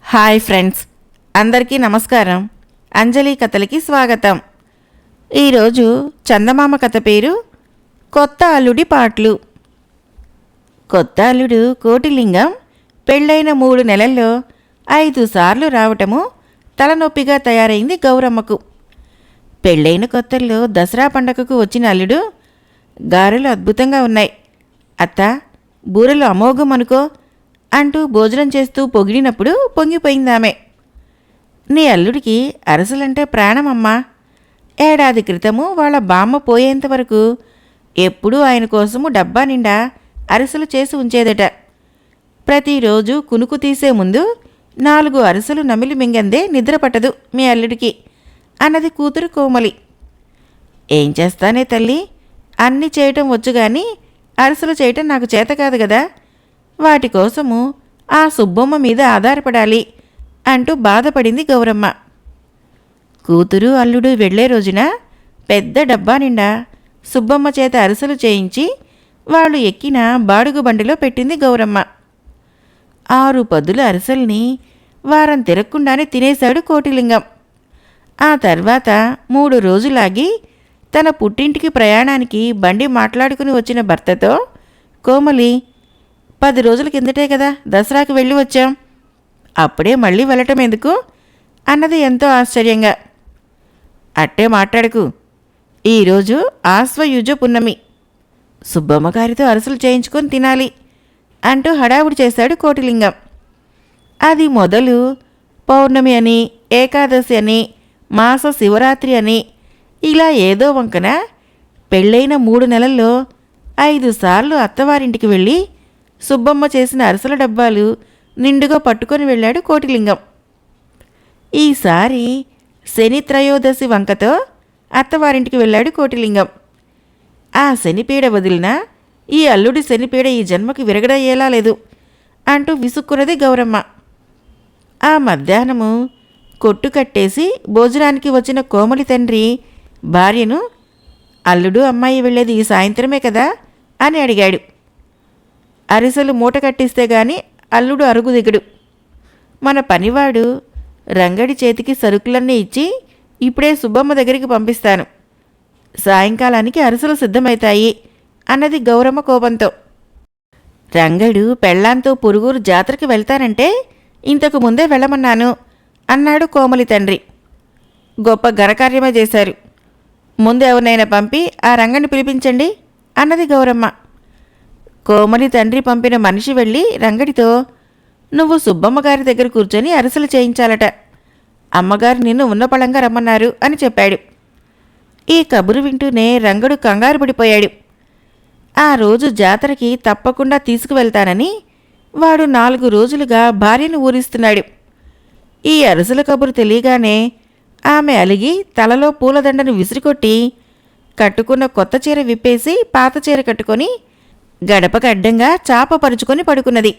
Hi friends, అందరికీ నమస్కారం. అంజలి కథలకి స్వాగతం. ఈరోజు చందమామ కథ పేరు కొత్త అల్లుడి పాటలు. కొత్త అల్లుడు కోటిలింగం పెళ్ళైన 3 నెలల్లో 5 సార్లు రావటము తలనొప్పిగా తయారైంది గౌరమ్మకు. పెళ్ళైన కొత్తల్లో దసరా పండగకు వచ్చిన అల్లుడు, గారెలు అద్భుతంగా ఉన్నాయి అత్త, బూరెలు అమోఘం అనుకో అంటూ భోజనం చేస్తూ పొగిడినప్పుడు పొంగిపోయిందామె. నీ అల్లుడికి అరసలంటే ప్రాణమమ్మా. ఏడాది క్రితము వాళ్ళ బామ్మ పోయేంతవరకు ఎప్పుడూ ఆయన కోసము డబ్బా నిండా అరిసెలు చేసి ఉంచేదట. ప్రతిరోజు కునుకు తీసే ముందు 4 అరిసెలు నమిలి మింగందే నిద్ర పట్టదు మీ అల్లుడికి అన్నది కూతురు కోమలి. ఏం చేస్తానే తల్లి, అన్నీ చేయటం వచ్చు గాని అరిసెలు చేయటం నాకు చేత కాదు కదా. వాటి కోసము ఆ సుబ్బమ్మ మీద ఆధారపడాలి అంటూ బాధపడింది గౌరమ్మ. కూతురు అల్లుడు వెళ్లే రోజున పెద్ద డబ్బా నిండా సుబ్బమ్మ చేత అరిసెలు చేయించి వాళ్ళు ఎక్కిన బాడుగు బండిలో పెట్టింది గౌరమ్మ. 6 పదుల అరిసెల్ని వారం తిరగకుండానే తినేశాడు కోటిలింగం. ఆ తర్వాత 3 రోజులాగి తన పుట్టింటికి ప్రయాణానికి బండి మాట్లాడుకుని వచ్చిన భర్తతో, కోమలి, 10 రోజుల కిందటే కదా దసరాకి వెళ్ళి వచ్చాం, అప్పుడే మళ్ళీ వెళ్ళటం ఎందుకు అన్నది ఎంతో ఆశ్చర్యంగా. అట్టే మాట్లాడకు, ఈరోజు ఆశ్వయుజ పున్నమి, సుబ్బమ్మ గారితో అరసలు చేయించుకొని తినాలి అంటూ హడావుడి చేశాడు కోటిలింగం. అది మొదలు పౌర్ణమి అని, ఏకాదశి అని, మాస శివరాత్రి అని, ఇలా ఏదో వంకన పెళ్ళైన 3 నెలల్లో 5 సార్లు అత్తవారింటికి వెళ్ళి సుబ్బమ్మ చేసిన అరసల డబ్బాలు నిండుగా పట్టుకొని వెళ్ళాడు కోటిలింగం. ఈసారి శని త్రయోదశి వంకతో అత్తవారింటికి వెళ్ళాడు కోటిలింగం. ఆ శనిపీడ వదిలినా ఈ అల్లుడి శనిపీడ ఈ జన్మకి విరగడయ్యేలా లేదు అంటూ విసుక్కున్నది గౌరమ్మ. ఆ మధ్యాహ్నము కొట్టు కట్టేసి భోజనానికి వచ్చిన కోమలి తండ్రి భార్యను, అల్లుడు అమ్మాయి వెళ్ళేది ఈ సాయంత్రమే కదా అని అడిగాడు. అరిసెలు మూట కట్టిస్తే గాని అల్లుడు అరుగు దిగడు. మన పనివాడు రంగడి చేతికి సరుకులన్నీ ఇచ్చి ఇప్పుడే సుబ్బమ్మ దగ్గరికి పంపిస్తాను, సాయంకాలానికి అరిసెలు సిద్ధమవుతాయి అన్నది గౌరమ్మ కోపంతో. రంగడు పెళ్ళాంతో పురుగురు జాతరకి వెళ్తానంటే ఇంతకు ముందే వెళ్ళమన్నాను అన్నాడు కోమలి తండ్రి. గొప్ప ఘనకార్యమే చేశారు, ముందు ఎవరినైనా పంపి ఆ రంగని పిలిపించండి అన్నది గౌరమ్మ. కోమలి తండ్రి పంపిన మనిషి వెళ్ళి రంగడితో, నువ్వు సుబ్బమ్మ గారి దగ్గర కూర్చొని అరిసెలు చేయించాలట, అమ్మగారు నిన్ను ఉన్నపళంగా రమ్మన్నారు అని చెప్పాడు. ఈ కబురు వింటూనే రంగడు కంగారు పడిపోయాడు. ఆ రోజు జాతరకి తప్పకుండా తీసుకువెళ్తానని వాడు 4 రోజులుగా భార్యను ఊరిస్తున్నాడు. ఈ అరిసెల కబురు తెలియగానే ఆమె అలిగి తలలో పూలదండను విసిరికొట్టి కట్టుకున్న కొత్త చీర విప్పేసి పాత చీర కట్టుకొని గడపకు అడ్డంగా చాప పరుచుకొని పడుకున్నది.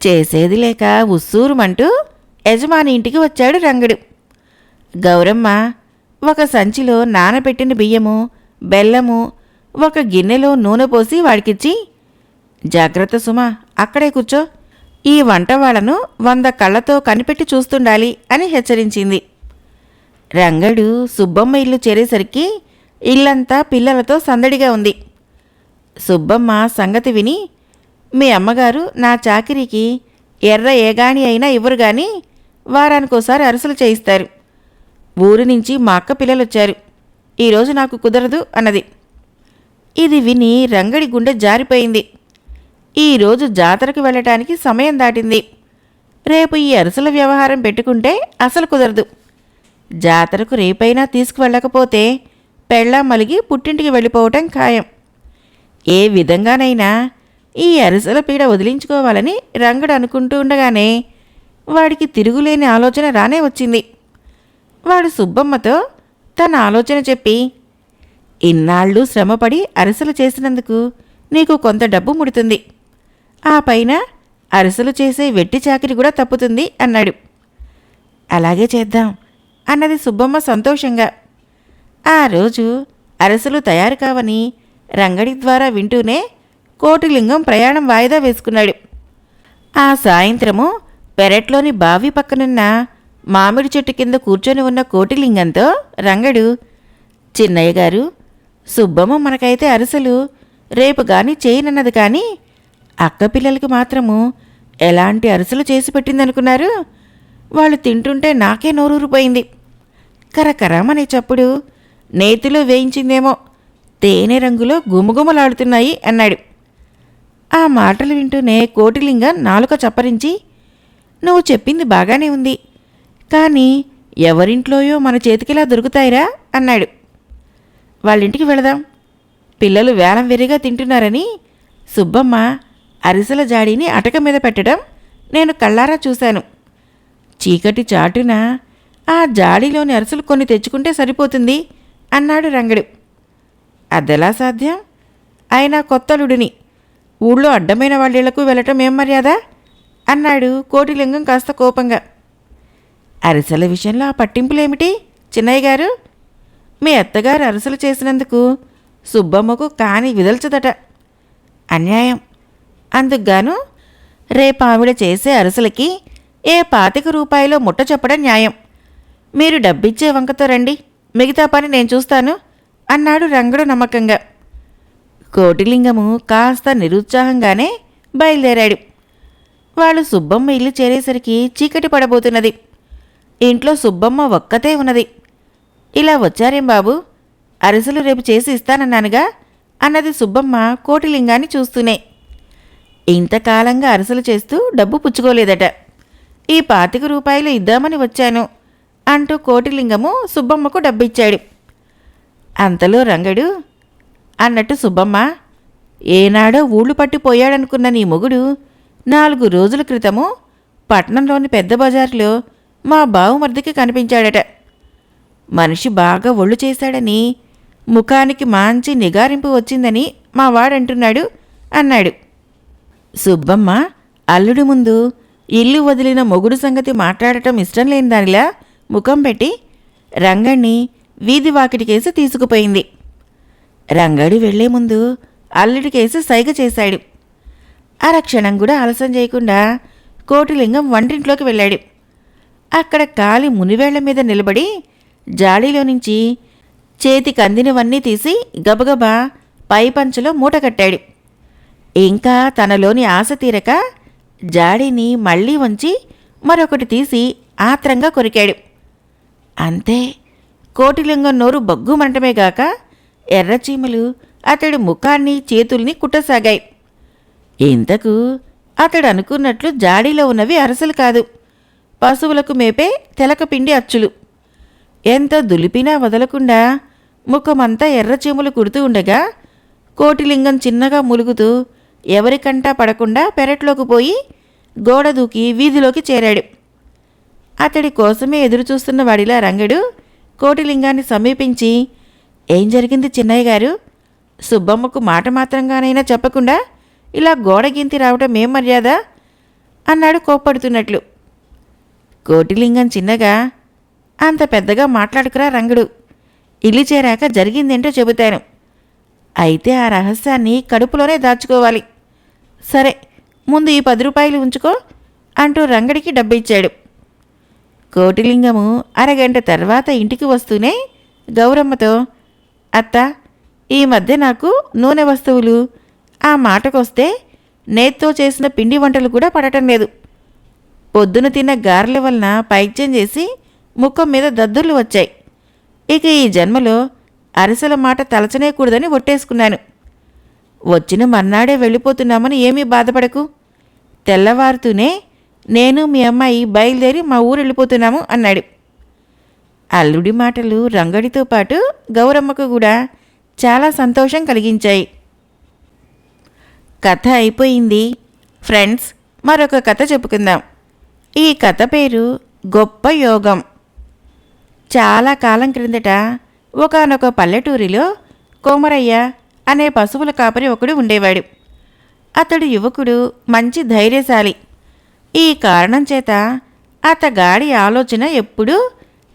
చేసేది లేక ఉస్సూరుమంటూ యజమాని ఇంటికి వచ్చాడు రంగడు. గౌరమ్మ ఒక సంచిలో నానబెట్టిన బియ్యము, బెల్లము, ఒక గిన్నెలో నూనె పోసి వాడికిచ్చి, జాగ్రత్త సుమా, అక్కడే కూర్చో, ఈ వంట వాళ్ళను 100 కళ్ళతో కనిపెట్టి చూస్తుండాలి అని హెచ్చరించింది. రంగడు సుబ్బమ్మ ఇల్లు చేరేసరికి ఇల్లంతా పిల్లలతో సందడిగా ఉంది. సుబ్బమ్మ సంగతి విని, మీ అమ్మగారు నా చాకిరీకి ఎర్ర ఏగాని అయినా ఇవ్వరు గాని వారానికోసారి అరిసెలు చేయిస్తారు. ఊరి నుంచి మా అక్క పిల్లలొచ్చారు, ఈరోజు నాకు కుదరదు అన్నది. ఇది విని రంగడి గుండె జారిపోయింది. ఈరోజు జాతరకు వెళ్ళటానికి సమయం దాటింది. రేపు ఈ అరిసెల వ్యవహారం పెట్టుకుంటే అసలు కుదరదు. జాతరకు రేపైనా తీసుకువెళ్ళకపోతే పెళ్ళాం మలిగి పుట్టింటికి వెళ్ళిపోవటం ఖాయం. ఏ విధంగానైనా ఈ అరిసెల పీడ వదిలించుకోవాలని రంగడు అనుకుంటూ ఉండగానే వాడికి తిరుగులేని ఆలోచన రానే వచ్చింది. వాడు సుబ్బమ్మతో తన ఆలోచన చెప్పి, ఇన్నాళ్ళు శ్రమపడి అరిసెలు చేసినందుకు నీకు కొంత డబ్బు ముడుతుంది, ఆ పైన అరిసెలు చేసే వెట్టి చాకిరి కూడా తప్పుతుంది అన్నాడు. అలాగే చేద్దాం అన్నది సుబ్బమ్మ సంతోషంగా. ఆ రోజు అరిసెలు తయారు కావని రంగడి ద్వారా వింటూనే కోటిలింగం ప్రయాణం వాయిదా వేసుకున్నాడు. ఆ సాయంత్రము పెరట్లోని బావి పక్కనున్న మామిడి చెట్టు కింద కూర్చొని ఉన్న కోటిలింగంతో రంగడు, చిన్నయ్య గారు, సుబ్బమ్మ మనకైతే అరిసెలు రేపు గాని చేయనన్నది కానీ అక్క పిల్లలకి మాత్రము ఎలాంటి అరిసెలు చేసి పెట్టిందనుకున్నారు? వాళ్ళు తింటుంటే నాకే నోరూరిపోయింది. కరకరమనే చప్పుడు నేతిలో వేయించిందేమో తేనె రంగులో గుమగుమలాడుతున్నాయి అన్నాడు. ఆ మాటలు వింటూనే కోటిలింగం నాలుక చప్పరించి, నువ్వు చెప్పింది బాగానే ఉంది, కానీ ఎవరింట్లోయో మన చేతికిలా దొరుకుతాయిరా అన్నాడు. వాళ్ళింటికి వెళదాం. పిల్లలు వేలం వెరిగా తింటున్నారని సుబ్బమ్మ అరిసెల జాడీని అటక మీద పెట్టడం నేను కళ్ళారా చూశాను. చీకటి చాటున ఆ జాడీలోని అరిసెలు కొన్ని తెచ్చుకుంటే సరిపోతుంది అన్నాడు రంగడు. అదెలా సాధ్యం? ఆయన కొత్తలుడిని, ఊళ్ళో అడ్డమైన వాళ్ళిళ్లకు వెళ్ళటం ఏం మర్యాద అన్నాడు కోటిలింగం కాస్త కోపంగా. అరిసెల విషయంలో ఆ పట్టింపులేమిటి చిన్నయ్య గారు? మీ అత్తగారు అరిసెలు చేసినందుకు సుబ్బమ్మకు కాని విదల్చదట. అన్యాయం. అందుకుగాను రేపావిడ చేసే అరిసెలకి ఏ 25 రూపాయలో ముట్ట చెప్పడం న్యాయం. మీరు డబ్బిచ్చే వంకతో రండి, మిగతా పని నేను చూస్తాను అన్నాడు రంగడు నమ్మకంగా. కోటిలింగము కాస్త నిరుత్సాహంగానే బయలుదేరాడు. వాళ్ళు సుబ్బమ్మ ఇల్లు చేరేసరికి చీకటి పడబోతున్నది. ఇంట్లో సుబ్బమ్మ ఒక్కతే ఉన్నది. ఇలా వచ్చారేం బాబు, అరిసెలు రేపు చేసి ఇస్తానన్నానుగా అన్నది సుబ్బమ్మ కోటిలింగాన్ని చూస్తూనే. ఇంతకాలంగా అరిసెలు చేస్తూ డబ్బు పుచ్చుకోలేదట. ఈ 25 రూపాయలు ఇద్దామని వచ్చాను అంటూ కోటిలింగము సుబ్బమ్మకు డబ్బిచ్చాడు. అంతలో రంగడు, అన్నట్టు సుబ్బమ్మ, ఏనాడో ఊళ్ళు పట్టిపోయాడనుకున్న నీ మొగుడు 4 రోజుల క్రితము పట్నంలోని పెద్ద బజారులో మా బావుమర్దికి కనిపించాడట. మనిషి బాగా ఒళ్ళు చేశాడని, ముఖానికి మంచి నిగారింపు వచ్చిందని మా వాడంటున్నాడు అన్నాడు. సుబ్బమ్మ అల్లుడి ముందు ఇల్లు వదిలిన మొగుడు సంగతి మాట్లాడటం ఇష్టం లేని దానిలా ముఖం పెట్టి రంగణ్ణి వీధి వాకిటికేసి తీసుకుపోయింది. రంగడి వెళ్లే ముందు అల్లుడికేసి సైగ చేశాడు. అరక్షణం కూడా ఆలస్యం చేయకుండా కోటిలింగం వంటింట్లోకి వెళ్ళాడు. అక్కడ కాలి మునివేళ్ల మీద నిలబడి జాడీలో నుంచి చేతికి అందినవన్నీ తీసి గబగబా పైపంచలో మూటకట్టాడు. ఇంకా తనలోని ఆశ తీరక జాడీని మళ్లీ వంచి మరొకటి తీసి ఆత్రంగా కొరికాడు. అంతే, కోటిలింగం నోరు బగ్గుమంటమేగాక ఎర్రచీమలు అతడి ముఖాన్ని చేతుల్ని కుట్టసాగాయి. ఇంతకు అతడు అనుకున్నట్లు జాడీలో ఉన్నవి అరసలు కాదు, పశువులకు మేపే తెలకపిండి అచ్చులు. ఎంత దులిపినా వదలకుండా ముఖమంతా ఎర్రచీమలు కుడుతూ ఉండగా కోటిలింగం చిన్నగా ములుగుతూ ఎవరికంటా పడకుండా పెరట్లోకి పోయి గోడ దూకి వీధిలోకి చేరాడు. అతడి కోసమే ఎదురుచూస్తున్న వాడిలా రంగడు కోటిలింగాన్ని సమీపించి, ఏం జరిగింది చిన్నయ్య గారు? సుబ్బమ్మకు మాట మాత్రంగానైనా చెప్పకుండా ఇలా గోడ గింతి రావటం ఏం మర్యాద అన్నాడు కోప్పడుతున్నట్లు. కోటిలింగం చిన్నగా, అంత పెద్దగా మాట్లాడుకురా రంగడు, ఇల్లు చేరాక జరిగిందేంటో చెబుతాను. అయితే ఆ రహస్యాన్ని కడుపులోనే దాచుకోవాలి. సరే, ముందు ఈ 10 రూపాయలు ఉంచుకో అంటూ రంగడికి డబ్బిచ్చాడు. కోటిలింగము అరగంట తర్వాత ఇంటికి వస్తూనే గౌరమ్మతో, అత్త, ఈ మధ్య నాకు నూనె వస్తువులు, ఆ మాటకొస్తే నేత్తో చేసిన పిండి వంటలు కూడా పడటం లేదు. పొద్దున తిన్న గారెల వలన పైత్యం చేసి ముఖం మీద దద్దుర్లు వచ్చాయి. ఇక ఈ జన్మలో అరిసెల మాట తలచనేకూడదని ఒట్టేసుకున్నాను. వచ్చిన మర్నాడే వెళ్ళిపోతున్నామని ఏమీ బాధపడకు. తెల్లవారుతూనే నేను మీ అమ్మాయి బయలుదేరి మా ఊరు వెళ్ళిపోతున్నాము అన్నాడు. అల్లుడి మాటలు రంగడితో పాటు గౌరమ్మకు కూడా చాలా సంతోషం కలిగించాయి. కథ అయిపోయింది. ఫ్రెండ్స్, మరొక కథ చెప్పుకుందాం. ఈ కథ పేరు గొప్ప యోగం. చాలా కాలం క్రిందట ఒకానొక పల్లెటూరిలో కోమరయ్య అనే పశువుల కాపరి ఒకడు ఉండేవాడు. అతడు యువకుడు, మంచి ధైర్యశాలి. ఈ కారణం చేత అతగాడి ఆలోచన ఎప్పుడూ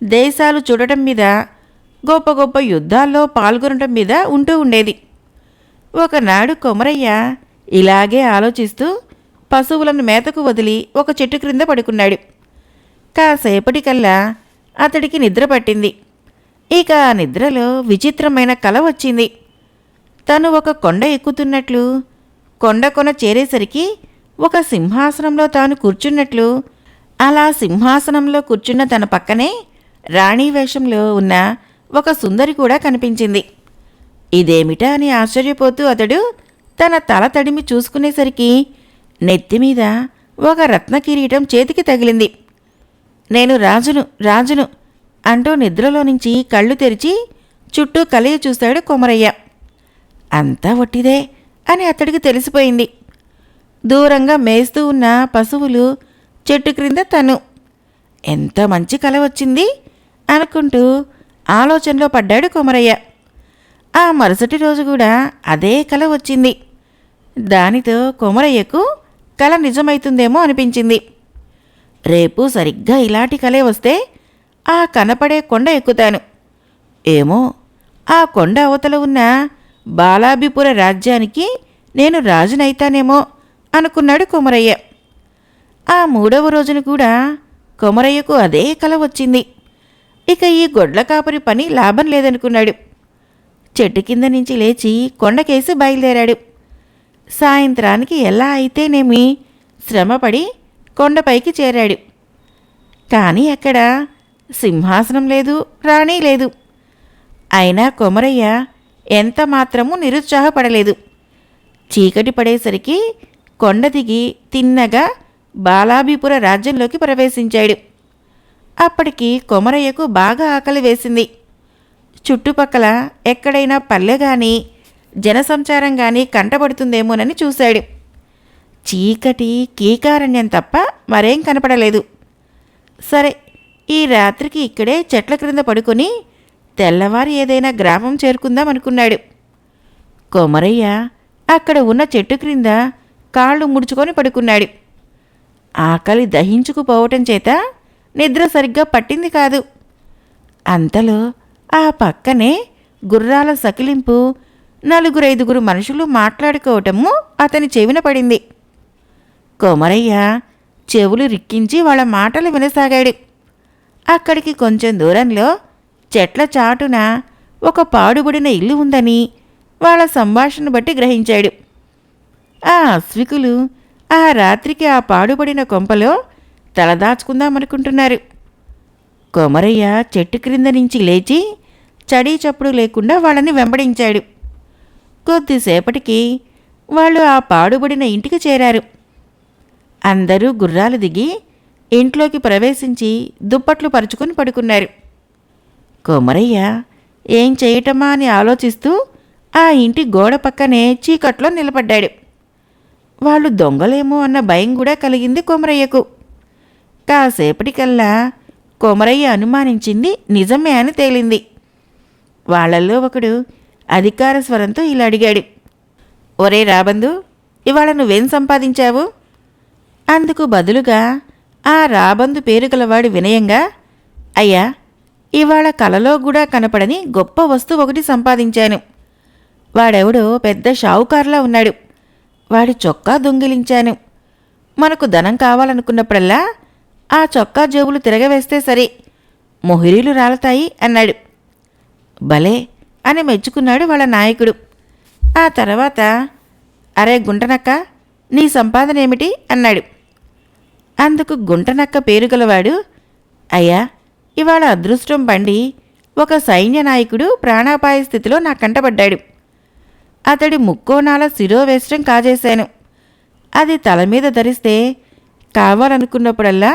దేశాలు చూడటం మీద, గొప్ప గొప్ప యుద్ధాల్లో పాల్గొనటం మీద ఉంటూ ఉండేది. ఒకనాడు కొమరయ్య ఇలాగే ఆలోచిస్తూ పశువులను మేతకు వదిలి ఒక చెట్టు క్రింద పడుకున్నాడు. కాసేపటికల్లా అతడికి నిద్ర పట్టింది. ఇక ఆ నిద్రలో విచిత్రమైన కల వచ్చింది. తను ఒక కొండ ఎక్కుతున్నట్లు, కొండ కొన చేరేసరికి ఒక సింహాసనంలో తాను కూర్చున్నట్లు, అలా సింహాసనంలో కూర్చున్న తన పక్కనే రాణి వేషంలో ఉన్న ఒక సుందరి కూడా కనిపించింది. ఇదేమిటా అని ఆశ్చర్యపోతూ అతడు తన తల తడిమి చూసుకునేసరికి నెత్తిమీద ఒక రత్న కిరీటం చేతికి తగిలింది. నేను రాజును రాజును అంటూ నిద్రలో నుంచి కళ్ళు తెరిచి చుట్టూ కలయి చూశాడు కొమరయ్య. అంతా ఒట్టిదే అని అతడికి తెలిసిపోయింది. దూరంగా మేస్తూ ఉన్న పశువులు, చెట్టు క్రింద తను. ఎంత మంచి కల వచ్చింది అనుకుంటూ ఆలోచనలో పడ్డాడు కొమరయ్య. ఆ మరుసటి రోజు కూడా అదే కల వచ్చింది. దానితో కొమరయ్యకు కల నిజమైతుందేమో అనిపించింది. రేపు సరిగ్గా ఇలాంటి కలే వస్తే ఆ కనపడే కొండ ఎక్కుతాను. ఏమో, ఆ కొండ అవతల ఉన్న బాలాభిపుర రాజ్యానికి నేను రాజునైతానేమో అనుకున్నాడు కొమరయ్య. ఆ 3వ రోజున కూడా కొమరయ్యకు అదే కల వచ్చింది. ఇక ఈ గొడ్ల కాపరి పని లాభం లేదనుకున్నాడు. చెట్టు కింద నుంచి లేచి కొండకేసి బయలుదేరాడు. సాయంత్రానికి ఎలా అయితేనేమి శ్రమపడి కొండపైకి చేరాడు. కానీ అక్కడ సింహాసనం లేదు, రాణి లేదు. అయినా కొమరయ్య ఎంత మాత్రమూ నిరుత్సాహపడలేదు. చీకటి పడేసరికి కొండ దిగి తిన్నగా బాలాభిపుర రాజ్యంలోకి ప్రవేశించాడు. అప్పటికి కొమరయ్యకు బాగా ఆకలి వేసింది. చుట్టుపక్కల ఎక్కడైనా పల్లె గాని జనసంచారం గాని కంటపడుతుందేమోనని చూశాడు. చీకటి, కీకారణ్యం తప్ప మరేం కనపడలేదు. సరే, ఈ రాత్రికి ఇక్కడే చెట్ల క్రింద పడుకొని తెల్లవారి ఏదైనా గ్రామం చేరుకుందామనుకున్నాడు. కొమరయ్య అక్కడ ఉన్న చెట్టు క్రింద కాళ్ళు ముడుచుకొని పడుకున్నాడు. ఆకలి దహించుకుపోవటం చేత నిద్ర సరిగ్గా పట్టింది కాదు. అంతలో ఆ పక్కనే గుర్రాల సకిలింపు, 4-5 మనుషులు మాట్లాడుకోవటము అతని చెవిన పడింది. కొమరయ్య చెవులు రిక్కించి వాళ్ళ మాటలు వినసాగాడు. అక్కడికి కొంచెం దూరంలో చెట్ల చాటున ఒక పాడుబడిన ఇల్లు ఉందని వాళ్ళ సంభాషణ బట్టి గ్రహించాడు. ఆ అశ్వికులు ఆ రాత్రికి ఆ పాడుబడిన కొంపలో తలదాచుకుందామనుకుంటున్నారు. కొమరయ్య చెట్టు క్రింద నుంచి లేచి చడీ చప్పుడు లేకుండా వాళ్ళని వెంబడించాడు. కొద్దిసేపటికి వాళ్ళు ఆ పాడుబడిన ఇంటికి చేరారు. అందరూ గుర్రాలు దిగి ఇంట్లోకి ప్రవేశించి దుప్పట్లు పరుచుకొని పడుకున్నారు. కొమరయ్య ఏం చేయటమా అని ఆలోచిస్తూ ఆ ఇంటి గోడ పక్కనే చీకట్లో నిలబడ్డాడు. వాళ్ళు దొంగలేమో అన్న భయం కూడా కలిగింది కొమరయ్యకు. కాసేపటికల్లా కొమరయ్య అనుమానించింది నిజమే అని తేలింది. వాళ్లల్లో ఒకడు అధికార స్వరంతో ఇలా అడిగాడు, ఒరే రాబందు, ఇవాళ నువ్వేం సంపాదించావు? అందుకు బదులుగా ఆ రాబందు పేరు గలవాడు వినయంగా, అయ్యా, ఇవాళ కలలో కూడా కనపడని గొప్ప వస్తువు ఒకటి సంపాదించాను. వాడెవడో పెద్ద షావుకారులా ఉన్నాడు. వాడి చొక్కా దొంగిలించాను. మనకు ధనం కావాలనుకున్నప్పుడల్లా ఆ చొక్కా జేబులు తిరగవేస్తే సరే, మొహిరీలు రాలతాయి అన్నాడు. భలే అని మెచ్చుకున్నాడు వాళ్ళ నాయకుడు. ఆ తర్వాత, అరే గుంటనక్క, నీ సంపాదన ఏమిటి అన్నాడు. అందుకు గుంటనక్క పేరు గలవాడు, అయ్యా, ఇవాళ అదృష్టం పండి ఒక సైన్య నాయకుడు ప్రాణాపాయ స్థితిలో నా కంటపడ్డాడు. అతడి ముక్కోనాల శిరోవేష్టం కాజేశాను. అది తల మీద ధరిస్తే కావాలనుకున్నప్పుడల్లా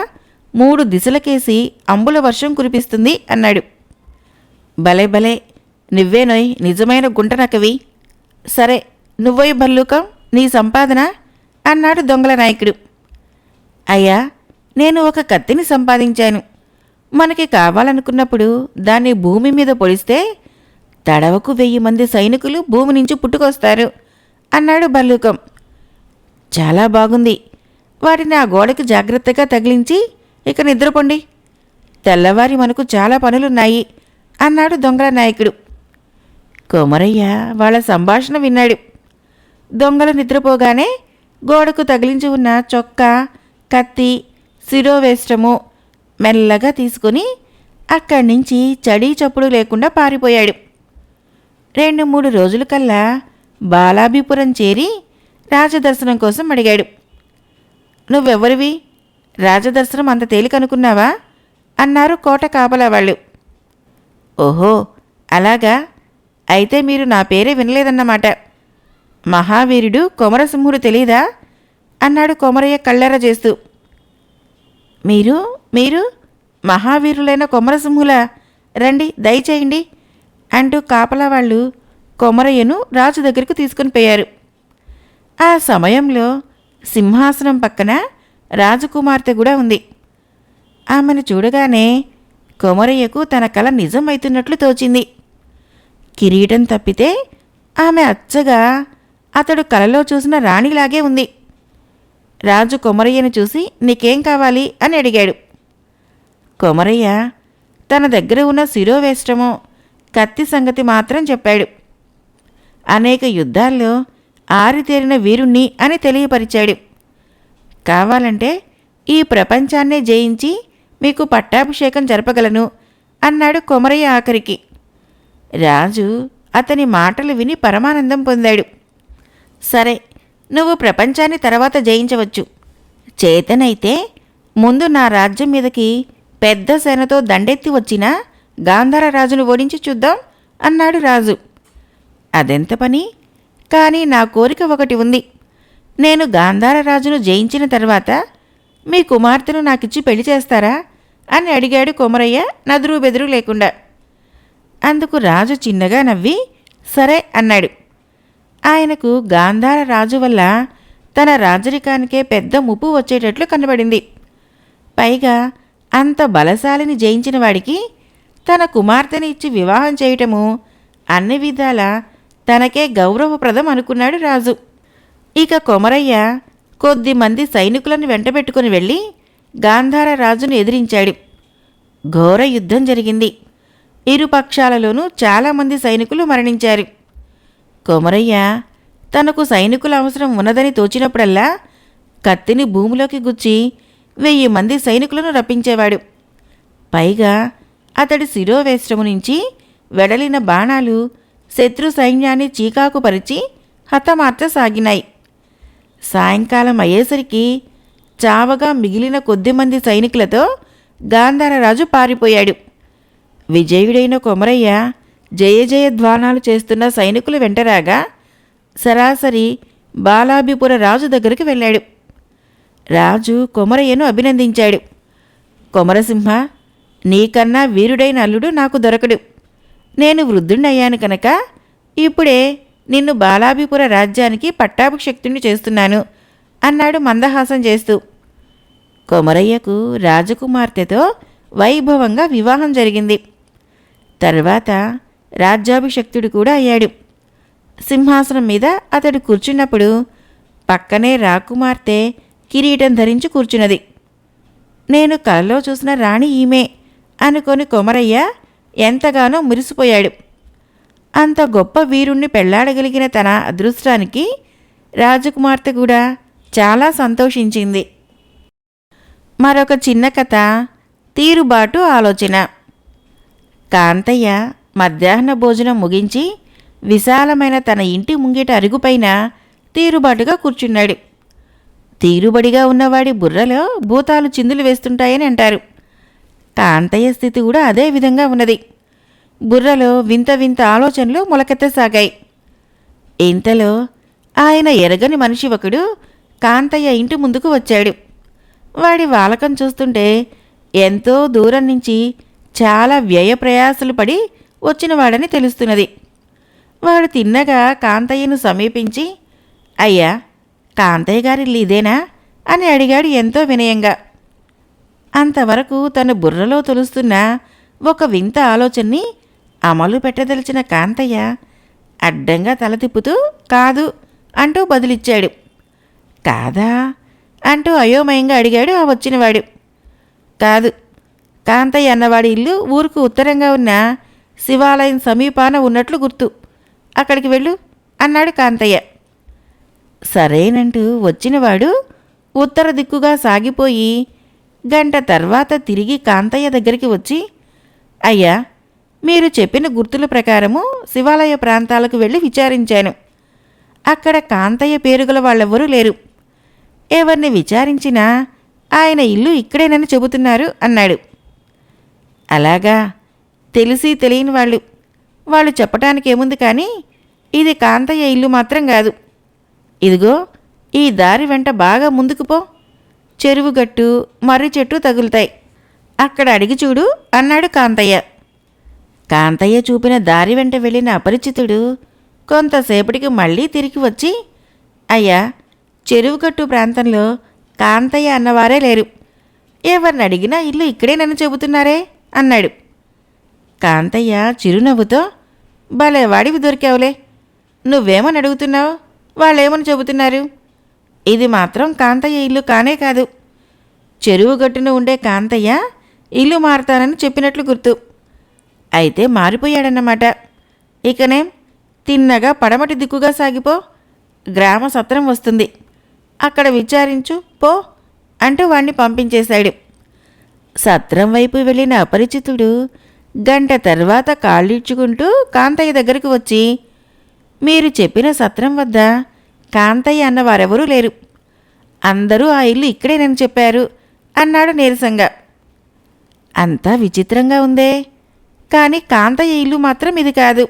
3 దిశలకేసి అంబుల వర్షం కురిపిస్తుంది అన్నాడు. భలే భలే, నువ్వేనోయ్ నిజమైన గుంటనక్కవి. సరే, నువ్వోయ్ భల్లూకం, నీ సంపాదన అన్నాడు దొంగల నాయకుడు. అయ్యా, నేను ఒక కత్తిని సంపాదించాను. మనకి కావాలనుకున్నప్పుడు దాన్ని భూమి మీద పొడిస్తే తడవకు 1000 మంది సైనికులు భూమి నుంచి పుట్టుకొస్తారు అన్నాడు భల్లూకం. చాలా బాగుంది. వాటిని ఆ గోడకి జాగ్రత్తగా తగిలించి ఇక నిద్రపోండి. తెల్లవారి మనకు చాలా పనులున్నాయి అన్నాడు దొంగల నాయకుడు. కొమరయ్య వాళ్ళ సంభాషణ విన్నాడు. దొంగలు నిద్రపోగానే గోడకు తగిలించి ఉన్న చొక్కా, కత్తి, శిరోవేష్టము మెల్లగా తీసుకుని అక్కడి నుంచి చడీ చప్పుడు లేకుండా పారిపోయాడు. 2-3 రోజుల కల్లా బాలాభిపురం చేరి రాజదర్శనం కోసం అడిగాడు. నువ్వెవరివి? రాజదర్శనం అంత తేలికనుకున్నావా అన్నారు కోట కాపలా వాళ్ళు. ఓహో, అలాగా, అయితే మీరు నా పేరే వినలేదన్నమాట. మహావీరుడు కొమరసింహుడు తెలీదా అన్నాడు కొమరయ్య కళ్ళెర చేస్తూ. మీరు మీరు మహావీరులైన కొమరసింహులా? రండి, దయచేయండి అంటూ కాపలా వాళ్ళు కొమరయ్యను రాజు దగ్గరకు తీసుకుని పోయారు. ఆ సమయంలో సింహాసనం పక్కన రాజకుమార్తె కూడా ఉంది. ఆమెను చూడగానే కొమరయ్యకు తన కల నిజమైతున్నట్లు తోచింది. కిరీటం తప్పితే ఆమె అచ్చగా అతడు కలలో చూసిన రాణిలాగే ఉంది. రాజు కొమరయ్యను చూసి నీకేం కావాలి అని అడిగాడు. కొమరయ్య తన దగ్గర ఉన్న శిరోవేష్టము, కత్తి సంగతి మాత్రం చెప్పాడు. అనేక యుద్ధాల్లో ఆరితేరిన వీరుణ్ణి అని తెలియపరిచాడు. కావాలంటే ఈ ప్రపంచాన్నే జయించి మీకు పట్టాభిషేకం జరపగలను అన్నాడు కొమరయ్య ఆఖరికి. రాజు అతని మాటలు విని పరమానందం పొందాడు. సరే, నువ్వు ప్రపంచాన్ని తర్వాత జయించవచ్చు. చేతనైతే ముందు నా రాజ్యం మీదకి పెద్ద సేనతో దండెత్తి వచ్చిన గాంధార రాజును ఓడించి చూద్దాం అన్నాడు రాజు. అదెంత పని? కానీ నా కోరిక ఒకటి ఉంది. నేను గాంధార రాజును జయించిన తర్వాత మీ కుమార్తెను నాకిచ్చి పెళ్లి చేస్తారా అని అడిగాడు కొమరయ్య నదురు బెదురు లేకుండా. అందుకు రాజు చిన్నగా నవ్వి సరే అన్నాడు. ఆయనకు గాంధార రాజు వల్ల తన రాజరికానికే పెద్ద ముప్పు వచ్చేటట్లు కనబడింది. పైగా అంత బలశాలిని జయించిన వాడికి తన కుమార్తెని ఇచ్చి వివాహం చేయటము అన్ని విధాల తనకే గౌరవప్రదం అనుకున్నాడు రాజు. ఇక కొమరయ్య కొద్దిమంది సైనికులను వెంటబెట్టుకుని వెళ్ళి గాంధార రాజును ఎదిరించాడు. ఘోర యుద్ధం జరిగింది. ఇరు పక్షాలలోనూ చాలామంది సైనికులు మరణించారు. కొమరయ్య తనకు సైనికుల అవసరం ఉన్నదని తోచినప్పుడల్లా కత్తిని భూమిలోకి గుచ్చి 1000 మంది సైనికులను రప్పించేవాడు. పైగా అతడి శిరోవేష్టము నుంచి వెడలిన బాణాలు శత్రు సైన్యాన్ని చీకాకుపరిచి హతమార్చసాగినాయి. సాయంకాలం అయ్యేసరికి చావగా మిగిలిన కొద్దిమంది సైనికులతో గాంధారరాజు పారిపోయాడు. విజయుడైన కొమరయ్య జయ జయధ్వానాలు చేస్తున్న సైనికులు వెంటరాగా సరాసరి బాలాభిపుర రాజు దగ్గరికి వెళ్ళాడు. రాజు కొమరయ్యను అభినందించాడు. కొమరసింహ, నీకన్నా వీరుడైన అల్లుడు నాకు దొరకడు. నేను వృద్ధుణ్ణయ్యాను కనుక ఇప్పుడే నిన్ను బాలాభిపుర రాజ్యానికి పట్టాభిషిక్తుణ్ణి చేస్తున్నాను అన్నాడు మందహాసం చేస్తూ. కొమరయ్యకు రాజకుమార్తెతో వైభవంగా వివాహం జరిగింది. తర్వాత రాజ్యాభిషక్తుడు కూడా అయ్యాడు. సింహాసనం మీద అతడు కూర్చున్నప్పుడు పక్కనే రాకుమార్తె కిరీటం ధరించి కూర్చున్నది. నేను కలలో చూసిన రాణి ఈమె అనుకొని కొమరయ్య ఎంతగానో మురిసిపోయాడు. అంత గొప్ప వీరుణ్ణి పెళ్లాడగలిగిన తన అదృష్టానికి రాజకుమార్తె కూడా చాలా సంతోషించింది. మరొక చిన్న కథ, తీరుబాటు ఆలోచన. కాంతయ్య మధ్యాహ్న భోజనం ముగించి విశాలమైన తన ఇంటి ముంగిట అరుగుపైన తీరుబాటుగా కూర్చున్నాడు. తీరుబడిగా ఉన్నవాడి బుర్రలో భూతాలు చిందులు వేస్తుంటాయని అంటారు. కాంతయ్య స్థితి కూడా అదే విధంగా ఉన్నది. బుర్రలో వింత వింత ఆలోచనలు మొలకెత్తసాగాయి. ఇంతలో ఆయన ఎరగని మనిషి ఒకడు కాంతయ్య ఇంటి ముందుకు వచ్చాడు. వాడి వాలకం చూస్తుంటే ఎంతో దూరం నుంచి చాలా వ్యయప్రయాసలు పడి వచ్చినవాడని తెలుస్తున్నది. వాడు తిన్నగా కాంతయ్యను సమీపించి, అయ్యా, కాంతయ్య గారి ఇదేనా అని అడిగాడు ఎంతో వినయంగా. అంతవరకు తన బుర్రలో తొలుస్తున్న ఒక వింత ఆలోచనని అమలు పెట్టదలిచిన కాంతయ్య అడ్డంగా తల తిప్పుతూ కాదు అంటూ బదులిచ్చాడు. కాదా అంటూ అయోమయంగా అడిగాడు ఆ వచ్చినవాడు. కాదు, కాంతయ్య అన్నవాడి ఇల్లు ఊరుకు ఉత్తరంగా ఉన్న శివాలయం సమీపాన ఉన్నట్లు గుర్తు. అక్కడికి వెళ్ళు అన్నాడు కాంతయ్య. సరేనంటూ వచ్చినవాడు ఉత్తర దిక్కుగా సాగిపోయి గంట తర్వాత తిరిగి కాంతయ్య దగ్గరికి వచ్చి, అయ్యా, మీరు చెప్పిన గుర్తుల ప్రకారము శివాలయ ప్రాంతాలకు వెళ్ళి విచారించాను. అక్కడ కాంతయ్య పేరుగల వాళ్ళెవ్వరూ లేరు. ఎవరిని విచారించినా ఆయన ఇల్లు ఇక్కడేనని చెబుతున్నారు అన్నాడు. అలాగా, తెలిసి తెలియని వాళ్ళు చెప్పటానికి ఏముంది, కానీ ఇది కాంతయ్య ఇల్లు మాత్రం కాదు. ఇదిగో ఈ దారి వెంట బాగా ముందుకు పో, చెరువు గట్టు మర్రి చెట్టు తగులుతాయి, అక్కడ అడిగి చూడు అన్నాడు కాంతయ్య. కాంతయ్య చూపిన దారి వెంట వెళ్ళిన అపరిచితుడు కొంతసేపటికి మళ్ళీ తిరిగి వచ్చి, అయ్యా, చెరువు గట్టు ప్రాంతంలో కాంతయ్య అన్నవారే లేరు. ఎవరిని అడిగినా ఇల్లు ఇక్కడేనని చెబుతున్నారే అన్నాడు. కాంతయ్య చిరునవ్వుతో, భలే వాడివి దొరికావులే, నువ్వేమని అడుగుతున్నావు, వాళ్ళేమని చెబుతున్నారు? ఇది మాత్రం కాంతయ్య ఇల్లు కానే కాదు. చెరువు గట్టున ఉండే కాంతయ్య ఇల్లు మారుతానని చెప్పినట్లు గుర్తు. అయితే మారిపోయాడన్నమాట. ఇకనేం, తిన్నగా పడమటి దిక్కుగా సాగిపో, గ్రామ సత్రం వస్తుంది, అక్కడ విచారించు పో అంటూ వాణ్ణి పంపించేశాడు. సత్రం వైపు వెళ్ళిన అపరిచితుడు గంట తర్వాత కాళ్ళీడ్చుకుంటూ కాంతయ్య దగ్గరికి వచ్చి, మీరు చెప్పిన సత్రం వద్ద కాంతయ్య అన్నవారెవరూ లేరు, అందరూ ఆ ఇల్లు ఇక్కడేనని చెప్పారు అన్నాడు నీరసంగా. అంతా విచిత్రంగా ఉందే, కానీ కాంతయ్య ఇల్లు మాత్రం ఇది కాదు.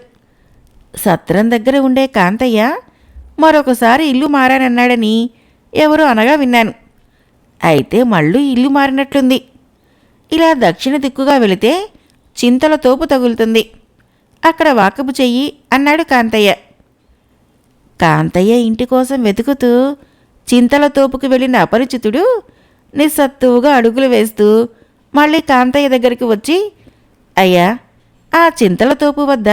సత్రం దగ్గర ఉండే కాంతయ్య మరొకసారి ఇల్లు మారానన్నాడని ఎవరో అనగా విన్నాను. అయితే మళ్ళీ ఇల్లు మారినట్లుంది. ఇలా దక్షిణ దిక్కుగా వెళితే చింతల తోపు తగులుతుంది, అక్కడ వాకపు చెయ్యి అన్నాడు కాంతయ్య. కాంతయ్య ఇంటి కోసం వెతుకుతూ చింతల తోపుకు వెళ్ళిన అపరిచితుడు నిస్సత్తువుగా అడుగులు వేస్తూ మళ్ళీ కాంతయ్య దగ్గరికి వచ్చి, అయ్యా, ఆ చింతల తోపు వద్ద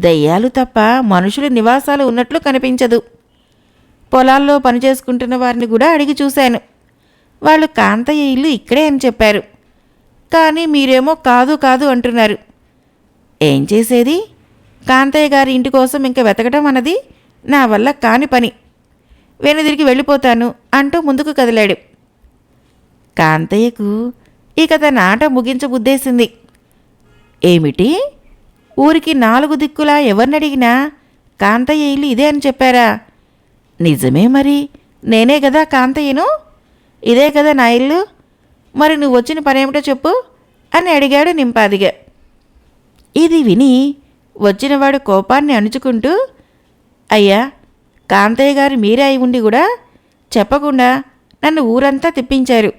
దయ్యాలు తప్ప మనుషుల నివాసాలు ఉన్నట్లు కనిపించదు. పొలాల్లో పనిచేసుకుంటున్న వారిని కూడా అడిగి చూశాను, వాళ్ళు కాంతయ్య ఇల్లు ఇక్కడే అని చెప్పారు. కానీ మీరేమో కాదు కాదు అంటున్నారు. ఏం చేసేది, కాంతయ్య గారి ఇంటి కోసం ఇంక వెతకటం అన్నది నా వల్ల కాని పని, వెనుదిరిగి వెళ్ళిపోతాను అంటూ ముందుకు కదిలాడు. కాంతయ్యకు ఇక తన ఆట ముగించబుద్దేసింది. ఏమిటి, ఊరికి 4 దిక్కులా ఎవరినడిగినా కాంతయ్య ఇల్లు ఇదే అని చెప్పారా? నిజమే, మరి నేనే కదా కాంతయ్యను, ఇదే కదా నా ఇల్లు, మరి నువ్వు వచ్చిన పనేమిటో చెప్పు అని అడిగాడు నింపాదిగా. ఇది విని వచ్చినవాడు కోపాన్ని అణుచుకుంటూ, అయ్యా, కాంతయ్య గారు మీరే అయి ఉండి కూడా చెప్పకుండా నన్ను ఊరంతా తిప్పించారు,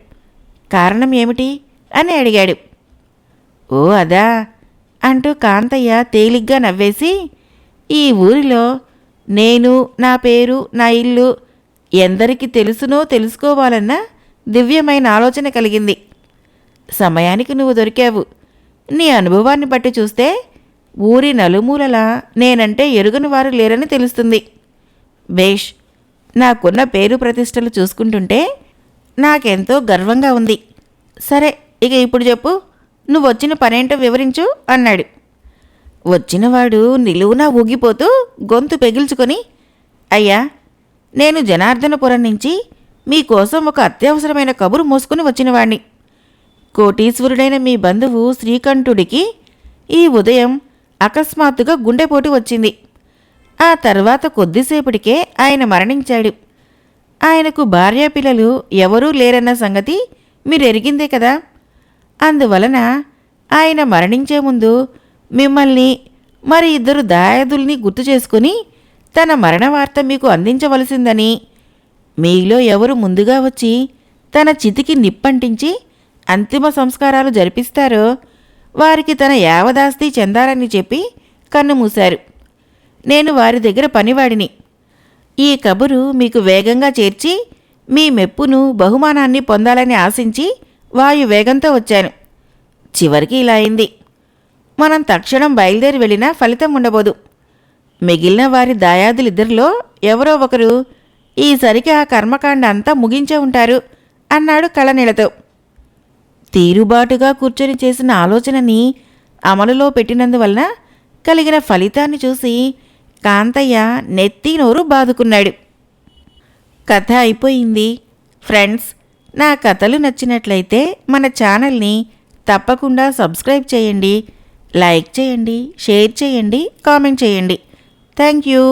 కారణం ఏమిటి అని అడిగాడు. ఓ అదా అంటూ కాంతయ్య తేలిగ్గా నవ్వేసి, ఈ ఊరిలో నేను, నా పేరు, నా ఇల్లు ఎందరికి తెలుసునో తెలుసుకోవాలన్న దివ్యమైన ఆలోచన కలిగింది. సమయానికి నువ్వు దొరికావు. నీ అనుభవాన్ని బట్టి చూస్తే ఊరి నలుమూలలా నేనంటే ఎరుగని వారు లేరని తెలుస్తుంది. బేష్, నాకున్న పేరు ప్రతిష్టలు చూసుకుంటుంటే నాకెంతో గర్వంగా ఉంది. సరే, ఇక ఇప్పుడు చెప్పు, నువ్వు వచ్చిన పనేంటో వివరించు అన్నాడు. వచ్చినవాడు నిలువునా ఊగిపోతూ గొంతు పెగిల్చుకొని, అయ్యా, నేను జనార్దనపురం నుంచి మీకోసం ఒక అత్యవసరమైన కబురు మోసుకుని వచ్చినవాణ్ణి. కోటీశ్వరుడైన మీ బంధువు శ్రీకంఠుడికి ఈ ఉదయం అకస్మాత్తుగా గుండెపోటు వచ్చింది. ఆ తర్వాత కొద్దిసేపటికే ఆయన మరణించాడు. ఆయనకు భార్యాపిల్లలు ఎవరూ లేరన్న సంగతి మీరెరిగిందే కదా. అందువలన ఆయన మరణించే ముందు మిమ్మల్ని మరి 2 దాయాదుల్ని గుర్తు చేసుకుని తన మరణ వార్త మీకు అందించవలసిందని, మీలో ఎవరు ముందుగా వచ్చి తన చితికి నిప్పంటించి అంతిమ సంస్కారాలు జరిపిస్తారో వారికి తన యావదాస్తి చెందాలని చెప్పి కన్నుమూశారు. నేను వారి దగ్గర పనివాడిని. ఈ కబురు మీకు వేగంగా చేర్చి మీ మెప్పును, బహుమానాన్ని పొందాలని ఆశించి వాయు వేగంతో వచ్చాను. చివరికి ఇలా అయింది. మనం తక్షణం బయలుదేరి వెళ్ళినా ఫలితం ఉండబోదు. మిగిలిన వారి దాయాదులిద్దరిలో ఎవరో ఒకరు ఈసరికి ఆ కర్మకాండ అంతా ముగించే ఉంటారు అన్నాడు కళనీళ్లతో. తీరుబాటుగా కూర్చొని చేసిన ఆలోచనని అమలులో పెట్టినందువలన కలిగిన ఫలితాన్ని చూసి కాంతయ్య నెత్తి నోరు బాదుకున్నాడు. కథ అయిపోయింది. ఫ్రెండ్స్, నా కథలు నచ్చినట్లయితే మన ఛానల్ని తప్పకుండా సబ్స్క్రైబ్ చేయండి, లైక్ చేయండి, షేర్ చేయండి, కామెంట్ చేయండి. Thank you.